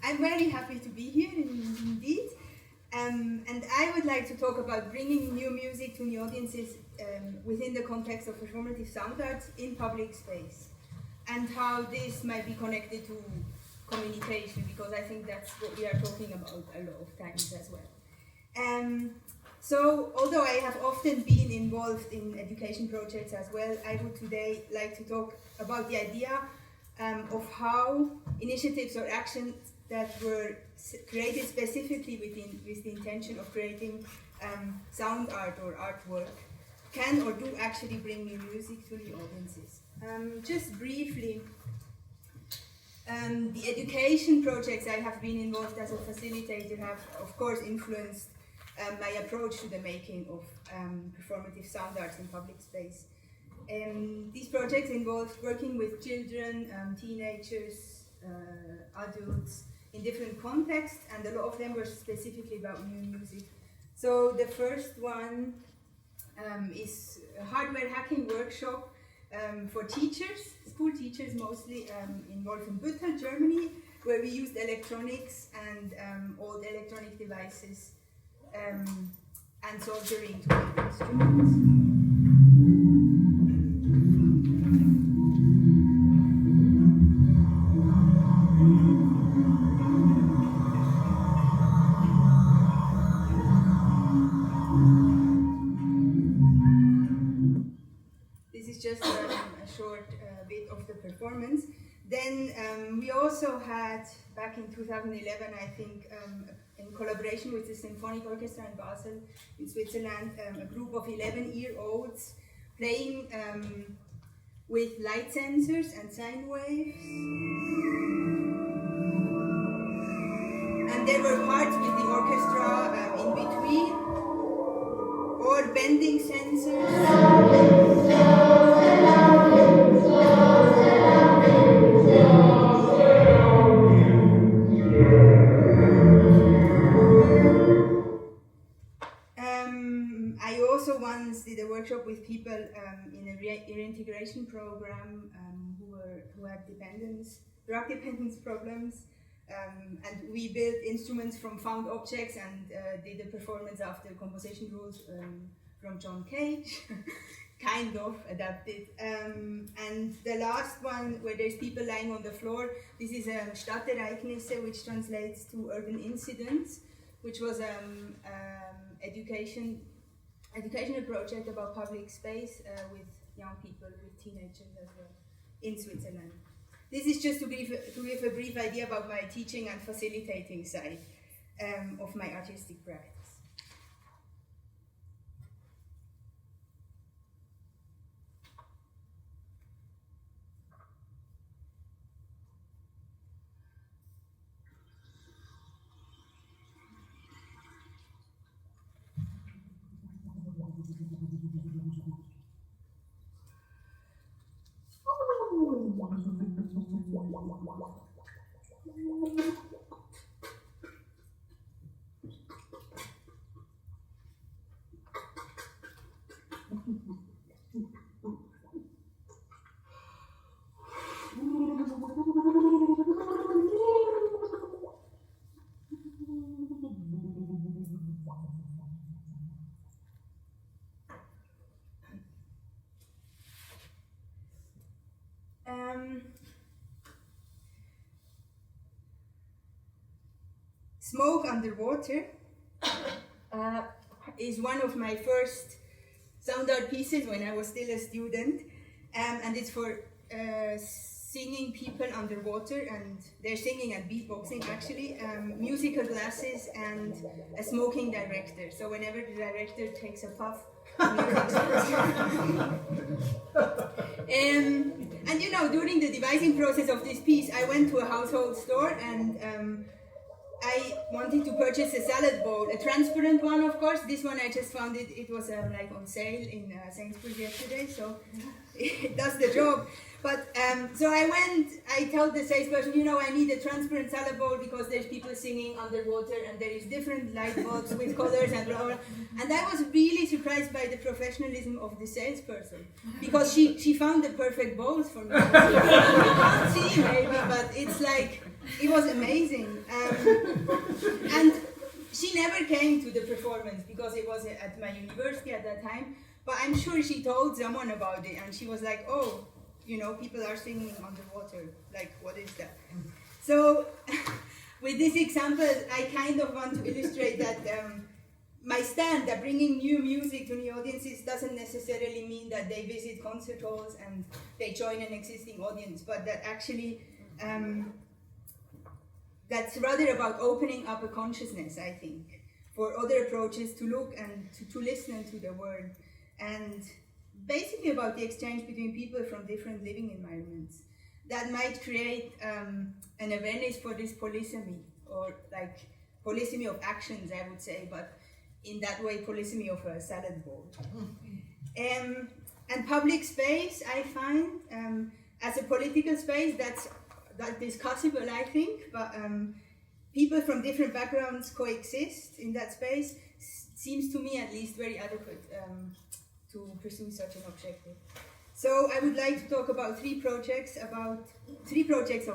I'm very happy to be here, indeed. And I would like to talk about bringing new music to new audiences within the context of performative sound arts in public space, and how this might be connected to communication, because I think that's what we are talking about a lot of times as well. So, although I have often been involved in education projects as well, I would today like to talk about the idea of how initiatives or actions that were created specifically with the intention of creating sound art or artwork can or do actually bring new music to new audiences. Just briefly, the education projects I have been involved as a facilitator have, of course, influenced my approach to the making of performative sound arts in public space. These projects involved working with children, teenagers, adults in different contexts, and a lot of them were specifically about new music. So the first one is a hardware hacking workshop for teachers, school teachers mostly, involved in Beidler, Germany, where we used electronics and old electronic devices and soldering to make instruments. This is just a short bit of the performance. Then we also had, back in 2011, I think, in collaboration with the Symphonic Orchestra in Basel, in Switzerland, a group of 11-year-olds playing with light sensors and sine waves. And there were parts with the orchestra in between, or bending sensors. I also once did a workshop with people in a reintegration program who had drug dependence problems, and we built instruments from found objects and did a performance after composition rules from John Cage, kind of adapted. And the last one, where there's people lying on the floor, this is Stadtereignisse, which translates to urban incidents, which was educational project about public space with young people, with teenagers as well, in Switzerland. This is just to give a brief idea about my teaching and facilitating side of my artistic practice. Smoke Underwater is one of my first sound art pieces when I was still a student, and it's for singing people underwater, and they're singing and beatboxing actually, musical glasses and a smoking director. So whenever the director takes a puff, and you know, during the devising process of this piece, I went to a household store and I wanted to purchase a salad bowl, a transparent one, of course. This one I just found it was like on sale in Sainsbury's yesterday, so it does the job. But so I told the salesperson, you know, I need a transparent salad bowl because there's people singing underwater and there is different light bulbs with colors and blah, blah. And I was really surprised by the professionalism of the salesperson, because she found the perfect bowls for me. You can't see maybe, but it's like it was amazing. And she never came to the performance because it was at my university at that time, but I'm sure she told someone about it and she was like, oh, you know, people are singing underwater, like what is that? So with this example, I kind of want to illustrate that my stand that bringing new music to new audiences doesn't necessarily mean that they visit concert halls and they join an existing audience, but that actually that's rather about opening up a consciousness, I think, for other approaches to look and to listen to the world, and basically about the exchange between people from different living environments that might create an awareness for this polysemy, or like polysemy of actions, I would say, but in that way, polysemy of a salad bowl. And public space, I find, as a political space, that's discussable, I think, but people from different backgrounds coexist in that space seems to me at least very adequate to pursue such an objective. So I would like to talk about three projects of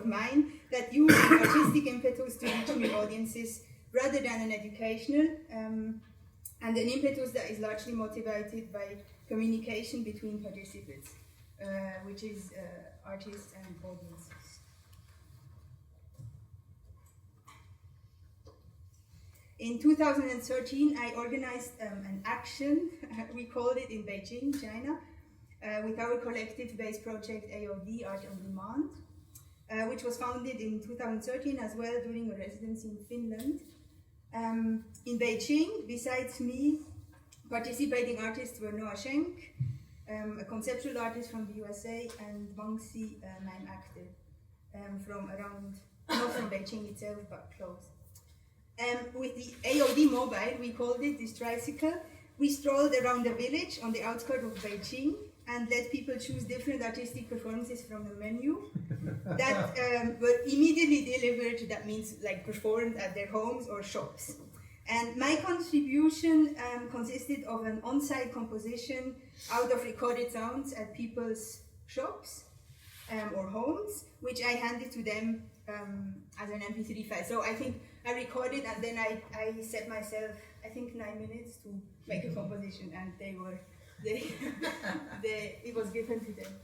mine that use artistic impetus to reach new audiences rather than an educational, and an impetus that is largely motivated by communication between participants, which is artists and audiences. In 2013, I organized an action, we called it, in Beijing, China, with our collective-based project AOD, Art on Demand, which was founded in 2013 as well during a residency in Finland. In Beijing, besides me, participating artists were Noah Schenk, a conceptual artist from the USA, and Wang Xi, a mime actor from around, not from Beijing itself, but close. With the AOD mobile, we called it, this tricycle, we strolled around the village on the outskirts of Beijing and let people choose different artistic performances from the menu that were immediately delivered, that means like performed at their homes or shops. And my contribution consisted of an on-site composition out of recorded sounds at people's shops or homes, which I handed to them as an MP3 file. So I think I recorded and then I set myself, I think 9 minutes to make a composition, and it was given to them.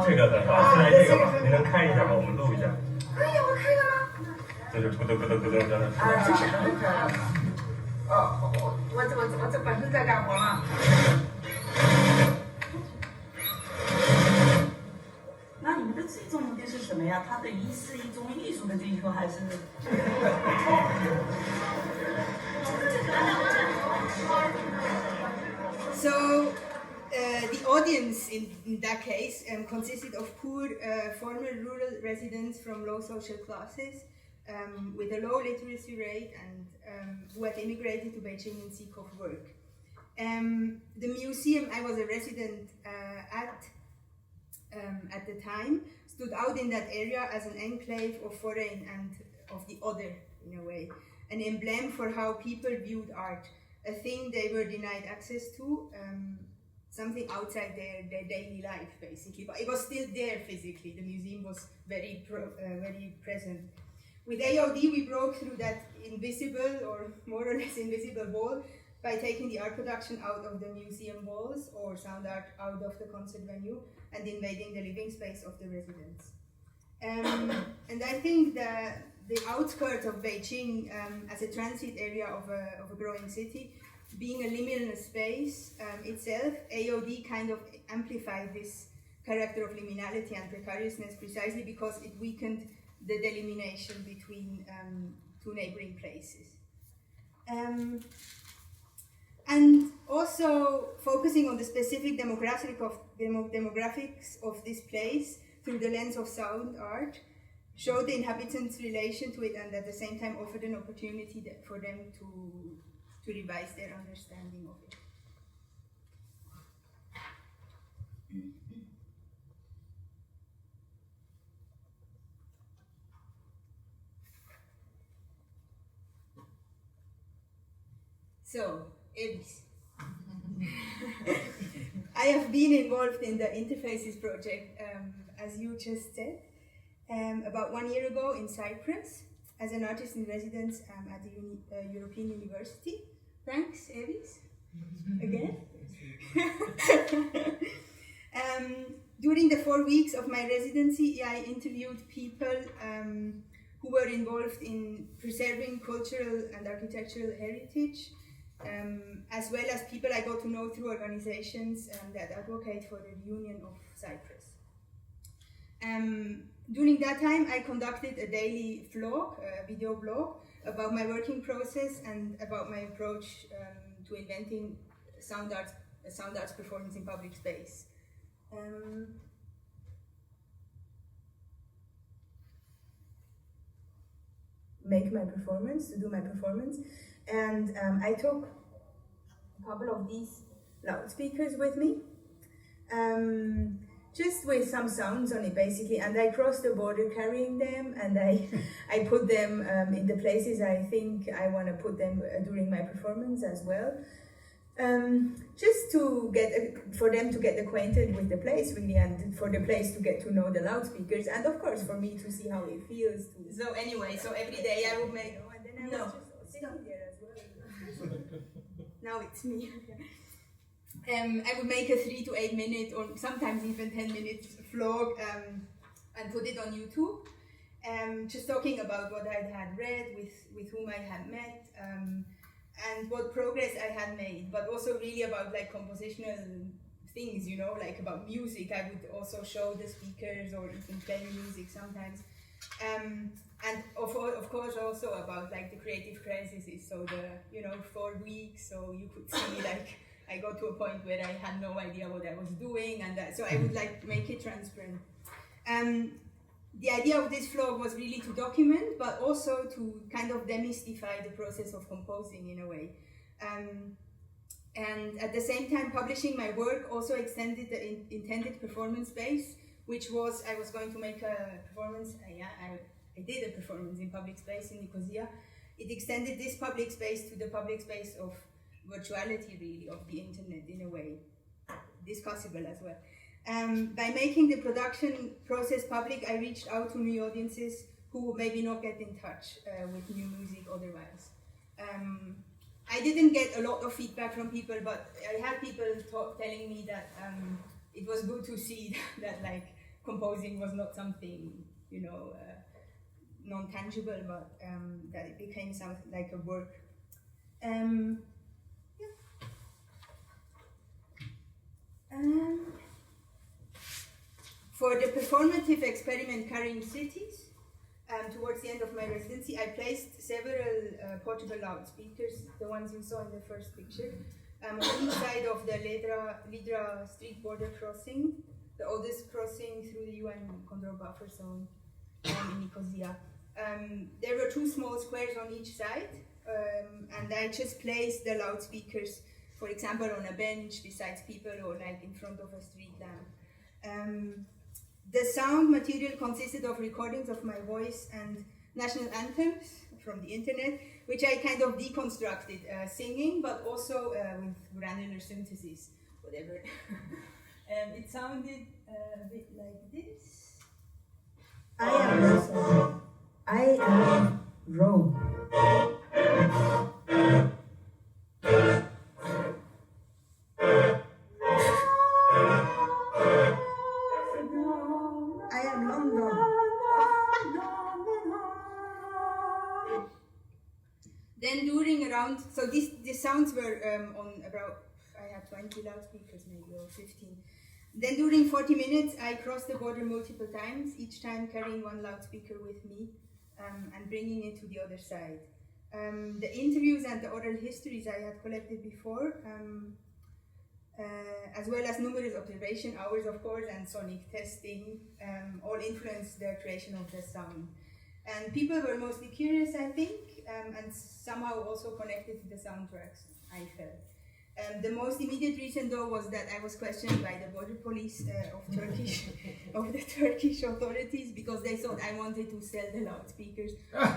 这个的话，现在这个吧，你能开一下吗？我们录一下。可以，我开了吗？这就咕嘟咕嘟咕嘟的。啊，这是很可爱。哦，我这本身在干活嘛。那你们的最终目的是什么呀？它的是一种艺术的追求，还是？So the audience in that case consisted of poor former rural residents from low social classes with a low literacy rate and who had immigrated to Beijing in seek of work. The museum I was a resident at the time stood out in that area as an enclave of foreign and of the other, in a way, an emblem for how people viewed art, a thing they were denied access to, something outside their daily life, basically. But it was still there physically. The museum was very present. With AOD, we broke through that invisible, or more or less invisible wall by taking the art production out of the museum walls or sound art out of the concert venue and invading the living space of the residents. And I think that the outskirts of Beijing as a transit area of a growing city, being a liminal space itself, AOD kind of amplified this character of liminality and precariousness precisely because it weakened the delimitation between two neighboring places. And also focusing on the specific demographics of this place through the lens of sound art, showed the inhabitants' relation to it and at the same time offered an opportunity for them to revise their understanding of it. So, Elvis. I have been involved in the Interfaces project, as you just said, about 1 year ago in Cyprus as an artist in residence at the European University. Thanks, Evis, again. During the 4 weeks of my residency, I interviewed people who were involved in preserving cultural and architectural heritage, as well as people I got to know through organizations that advocate for the reunion of Cyprus. During that time, I conducted a daily vlog, a video blog, about my working process and about my approach to inventing sound arts performance in public space. To do my performance, and I took a couple of these loudspeakers with me, just with some sounds on it basically, and I crossed the border carrying them, and I put them in the places I think I want to put them during my performance as well. Just to for them to get acquainted with the place really, and for the place to get to know the loudspeakers, and of course for me to see how it feels. So anyway, so every day I would make, and then I was just sitting there as well. Now it's me. I would make a 3 to 8 minute, or sometimes even 10 minutes vlog, and put it on YouTube. Just talking about what I had read, with whom I had met, and what progress I had made, but also really about like compositional things, you know, like about music. I would also show the speakers or even play music sometimes. And of course also about like the creative crises, so the 4 weeks, so you could see like I got to a point where I had no idea what I was doing, and so I would like make it transparent. The idea of this vlog was really to document, but also to kind of demystify the process of composing in a way. And at the same time, publishing my work also extended the intended performance space, which was, I was going to make a performance, I did a performance in public space in Nicosia. It extended this public space to the public space of virtuality, really, of the internet in a way, discussable as well. By making the production process public, I reached out to new audiences who maybe not get in touch with new music otherwise. I didn't get a lot of feedback from people, but I had people telling me that it was good to see that like composing was not something, non-tangible, but that it became something like a work. For the performative experiment Carrying Cities, towards the end of my residency, I placed several portable loudspeakers, the ones you saw in the first picture, on each side of the Lidra street border crossing, the oldest crossing through the UN Condor buffer zone in Nicosia. There were 2 small squares on each side, and I just placed the loudspeakers, for example, on a bench besides people or like in front of a street lamp. The sound material consisted of recordings of my voice and national anthems from the internet, which I kind of deconstructed, singing, but also with granular synthesis, whatever. It sounded a bit like this. I am Rome. Then during around, so these sounds were on about, I had 20 loudspeakers maybe, or 15. Then during 40 minutes, I crossed the border multiple times, each time carrying 1 loudspeaker with me and bringing it to the other side. The interviews and the oral histories I had collected before, as well as numerous observation hours, of course, and sonic testing, all influenced the creation of the sound. And people were mostly curious, I think, and somehow also connected to the soundtracks, I felt. The most immediate reason, though, was that I was questioned by the border police of the Turkish authorities, because they thought I wanted to sell the loudspeakers on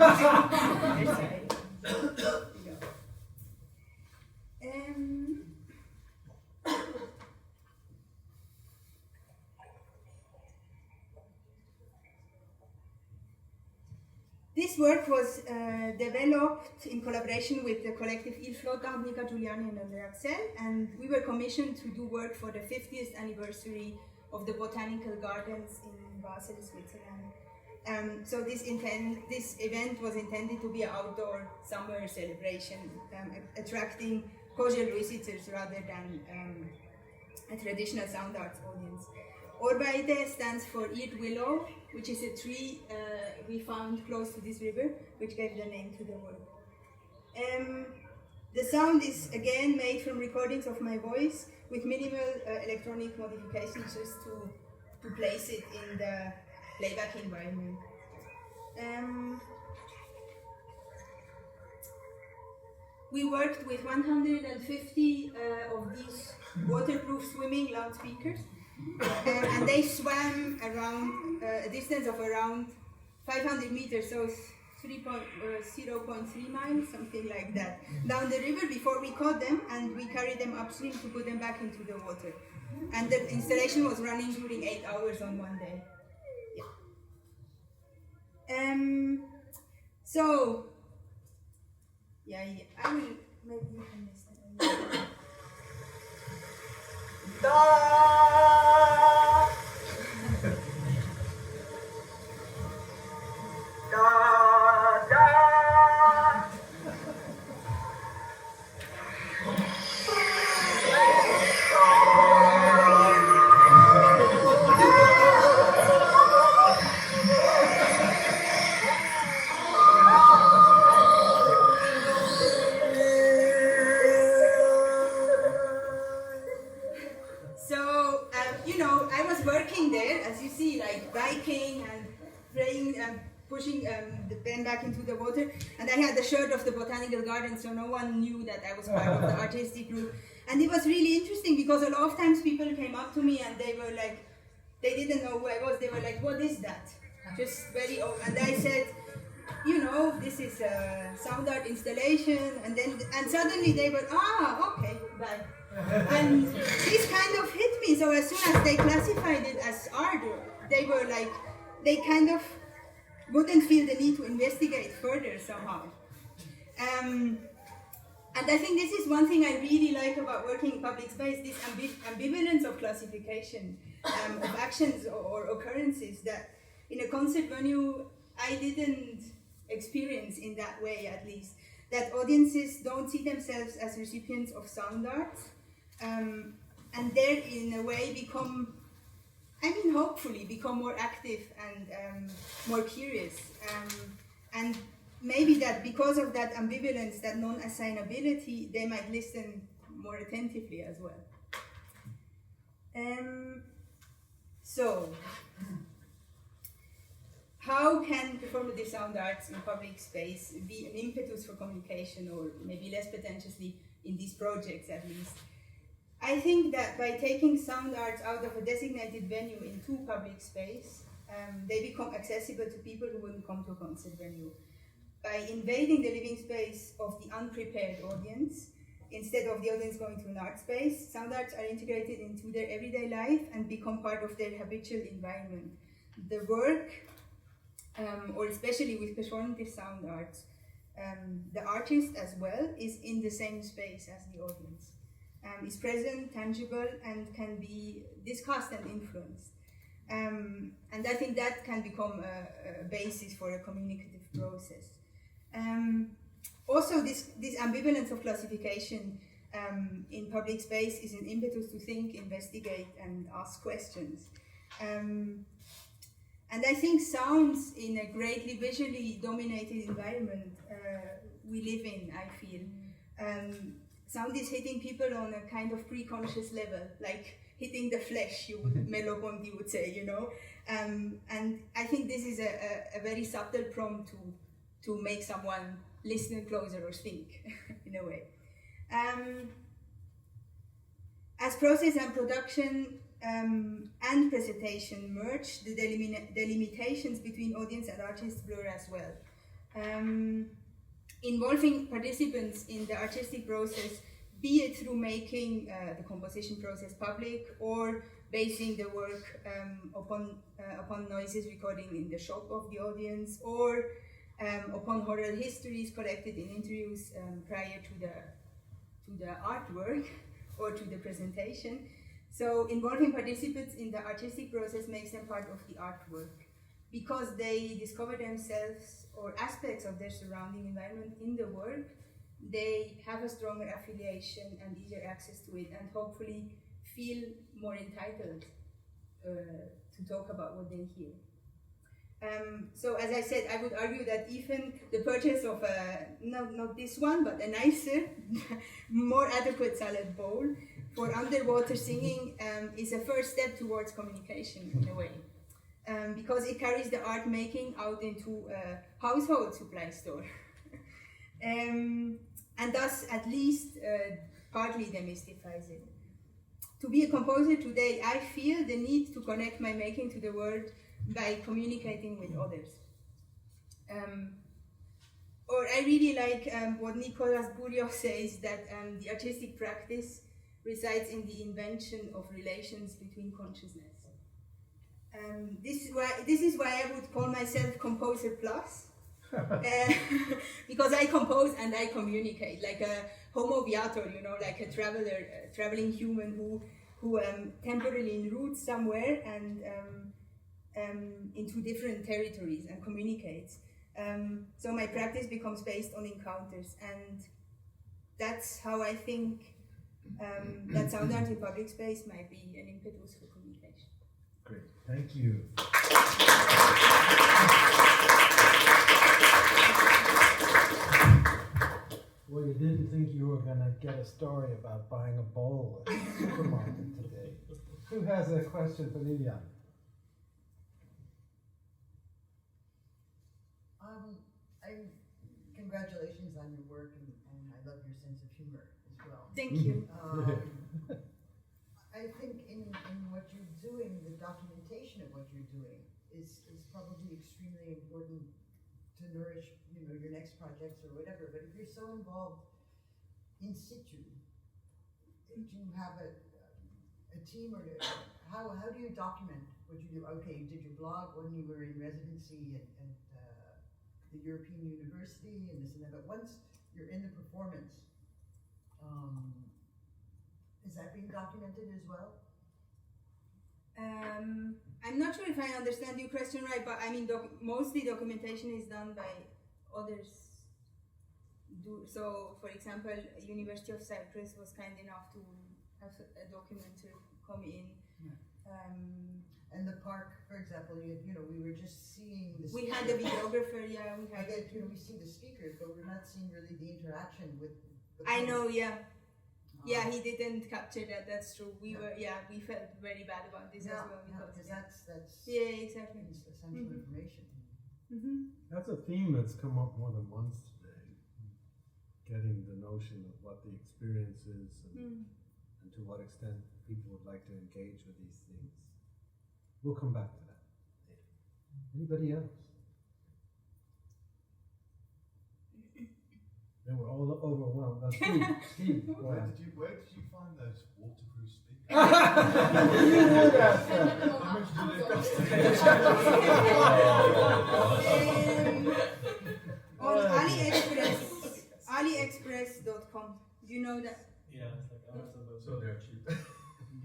their side. This work was developed in collaboration with the collective Il Flotta, Nika Giuliani and Andrea Axel, and we were commissioned to do work for the 50th anniversary of the Botanical Gardens in Basel, Switzerland. So this event was intended to be an outdoor summer celebration, attracting casual visitors rather than a traditional sound arts audience. Orbeide stands for eared willow, which is a tree we found close to this river, which gave the name to the work. The sound is again made from recordings of my voice with minimal electronic modifications just to place it in the playback environment. We worked with 150 of these waterproof swimming loudspeakers, and they swam around a distance of around 500 meters, so 0.3 miles, something like that, down the river before we caught them, and we carried them upstream to put them back into the water. And the installation was running during 8 hours on one day. I will maybe you can listen. I was working there, as you see, like biking and praying and pushing the pen back into the water. And I had the shirt of the Botanical Gardens, so no one knew that I was part of the artistic group. And it was really interesting because a lot of times people came up to me and they were like, they didn't know who I was. They were like, what is that? Just very old. And I said, this is a sound art installation. And suddenly they were, okay, bye. And this kind of hit me. So as soon as they classified it as art, they were like, they kind of wouldn't feel the need to investigate further somehow. And I think this is one thing I really like about working in public space, this ambivalence of classification of actions or occurrences that in a concert venue I didn't experience in that way, at least. That audiences don't see themselves as recipients of sound art, and they in a way become, hopefully become more active and more curious. And maybe that because of that ambivalence, that non-assignability, they might listen more attentively as well. So, how can performative sound arts in public space be an impetus for communication, or maybe less pretentiously in these projects at least? I think that by taking sound arts out of a designated venue into public space, they become accessible to people who wouldn't come to a concert venue. By invading the living space of the unprepared audience, instead of the audience going to an art space, sound arts are integrated into their everyday life and become part of their habitual environment. The work, or especially with performative sound arts, the artist as well is in the same space as the audience. Is present, tangible, and can be discussed and influenced. And I think that can become a basis for a communicative process. Also, this ambivalence of classification in public space is an impetus to think, investigate, and ask questions. And I think sounds in a greatly visually dominated environment we live in, I feel. Sound is hitting people on a kind of pre-conscious level, like hitting the flesh, Merleau-Ponty would say, And I think this is a very subtle prompt to make someone listen closer or think, in a way. As process and production and presentation merge, the delimitations between audience and artists blur as well. Involving participants in the artistic process, be it through making the composition process public or basing the work upon noises recording in the shop of the audience, or upon oral histories collected in interviews prior to the artwork or to the presentation. So involving participants in the artistic process makes them part of the artwork because they discover themselves or aspects of their surrounding environment in the work. They have a stronger affiliation and easier access to it, and hopefully feel more entitled to talk about what they hear. So as I said, I would argue that even the purchase of not this one, but a nicer, more adequate salad bowl for underwater singing is a first step towards communication in a way. Because it carries the art making out into a household supply store. And thus, at least, partly demystifies it. To be a composer today, I feel the need to connect my making to the world by communicating with others. Or I really like what Nicolas Bourriot says, that the artistic practice resides in the invention of relations between consciousness. This is why I would call myself Composer Plus. Because I compose and I communicate, like a homo viator, like a traveling human who temporarily en route somewhere and into different territories and communicates. So my practice becomes based on encounters, and that's how I think that sound art in public space might be an impetus for communication. Great, thank you. Well, you didn't think you were going to get a story about buying a bowl at the supermarket today. Who has a question for Lilian? Congratulations on your work, and I love your sense of humor as well. Thank you. I think in what you're doing, the documentation of what you're doing is probably extremely important to nourish, your next projects or whatever. But if you're so involved in situ, do you have a team, or how do you document what you do? Okay, you did your blog when you were in residency at the European University and this and that, but once you're in the performance, is that being documented as well? I'm not sure if I understand your question right, but I mean, mostly documentation is done by others. So, for example, University of Cyprus was kind enough to have a documenter come in. And the park, for example, we were just seeing the. We had a videographer, yeah. We had. We see the speakers, but we're not seeing really the interaction with. I know, yeah. Yeah, he didn't capture that. That's true. We felt very bad about this as well. Because that's. Yeah, exactly. Essential information. Mm-hmm. That's a theme that's come up more than once today. Getting the notion of what the experience is and to what extent people would like to engage with these things. We'll come back to that later. Anybody else? They were all overwhelmed. Steve, go ahead. Where did you find those waterproof speakers? On AliExpress.com. Do you know that? Yeah, it's like Amazon, so they're cheap.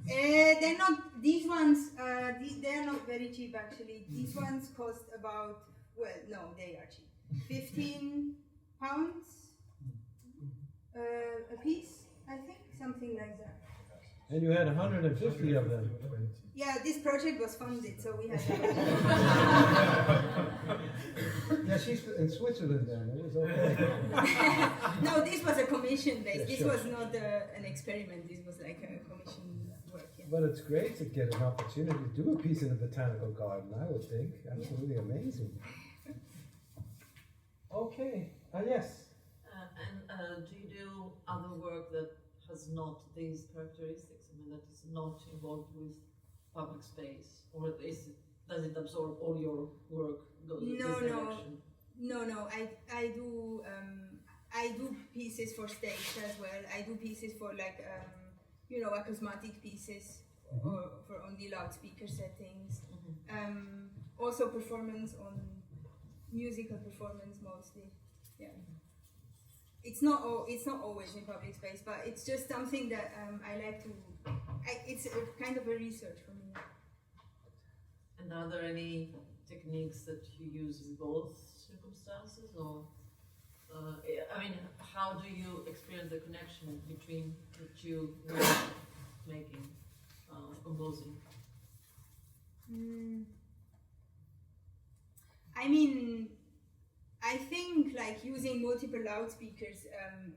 They're not, these ones, they're not very cheap actually. These ones cost about, well, no, they are cheap. £15 a piece, I think, something like that. And you had 150 of them. Yeah, this project was funded, so we had. Yeah, she's in Switzerland then, it was okay. No, this was a commission based. Yeah, this sure. was not an experiment. This was like a commission work. Yeah. But it's great to get an opportunity to do a piece in the Botanical Garden, I would think. Absolutely amazing. Okay, yes. And do you do other work that has not these characteristics? I mean, that is not involved with public space, or does it absorb all your work? Goes in this direction? No. I do pieces for stage as well. I do pieces for like acousmatic pieces or for only loudspeaker settings. Also performance on musical performance mostly. Yeah. It's not always in public space, but it's just something that I like to. It's a kind of a research for me. And are there any techniques that you use in both circumstances, or I mean, how do you experience the connection between the two ways of making, composing? I mean, I think like using multiple loudspeakers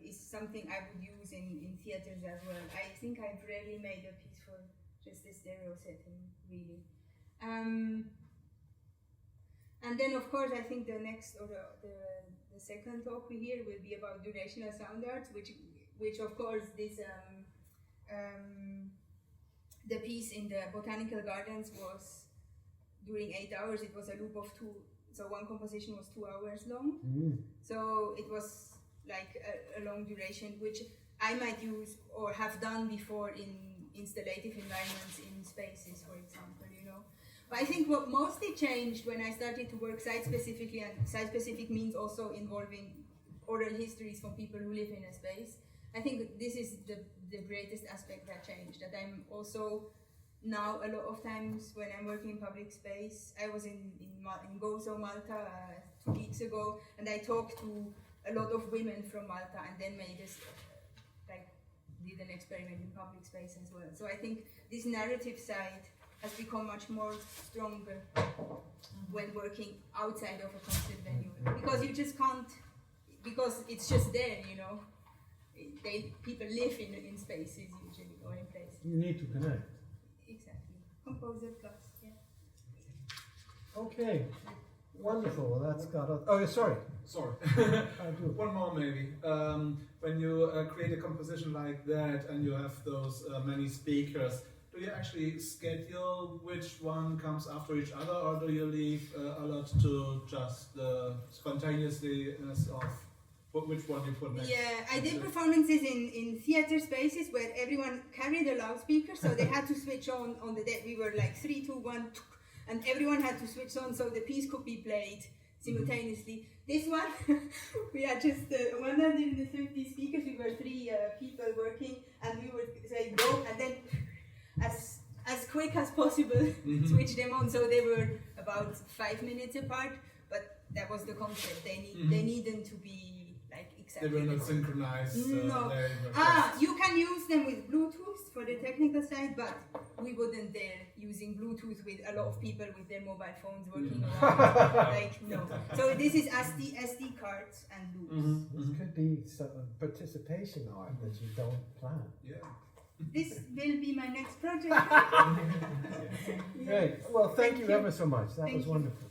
is something I would use in theaters as well. I think I've rarely made a piece for just a stereo setting, really. And then, of course, I think the next or the second talk we hear will be about durational sound arts, which of course this the piece in the Botanical Gardens was during 8 hours. It was a loop of 2, so one composition was 2 hours long. So it was like a long duration, which I might use or have done before in installative environments in spaces, for example, you know. But I think what mostly changed when I started to work site-specifically, and site-specific means also involving oral histories from people who live in a space. I think this is the greatest aspect that changed, that I'm also now a lot of times when I'm working in public space. I was in Gozo, Malta 2 weeks ago, and I talked to a lot of women from Malta and then did an experiment in public space as well. So I think this narrative side has become much more stronger when working outside of a concert venue, because you just can't, because it's just there, you know. People live in spaces usually, or in places. You need to connect. Exactly. Composer plus, yeah. Okay, wonderful. Well, that's got us. Oh, sorry. Sorry. I do. One more maybe. When you create a composition like that and you have those many speakers, do you actually schedule which one comes after each other, or do you leave a lot to just spontaneously of which one you put next? Yeah, I did performances in theater spaces where everyone carried a loudspeaker, so they had to switch on the day. We were like 3, 2, 1, and everyone had to switch on so the piece could be played simultaneously. This one, we had just 150 speakers. We were 3 people working, and we would say go, and then as quick as possible switch them on. So they were about 5 minutes apart, but that was the concept. They needed to be like exactly. They were not synchronized. No. You can use them with Bluetooth for the technical side, but we wouldn't dare using Bluetooth with a lot of people with their mobile phones working around. Like, no. So this is SD cards and loops. This could be some participation art that you don't plan. Yeah. This will be my next project. Great. Well, thank you ever so much. That was wonderful.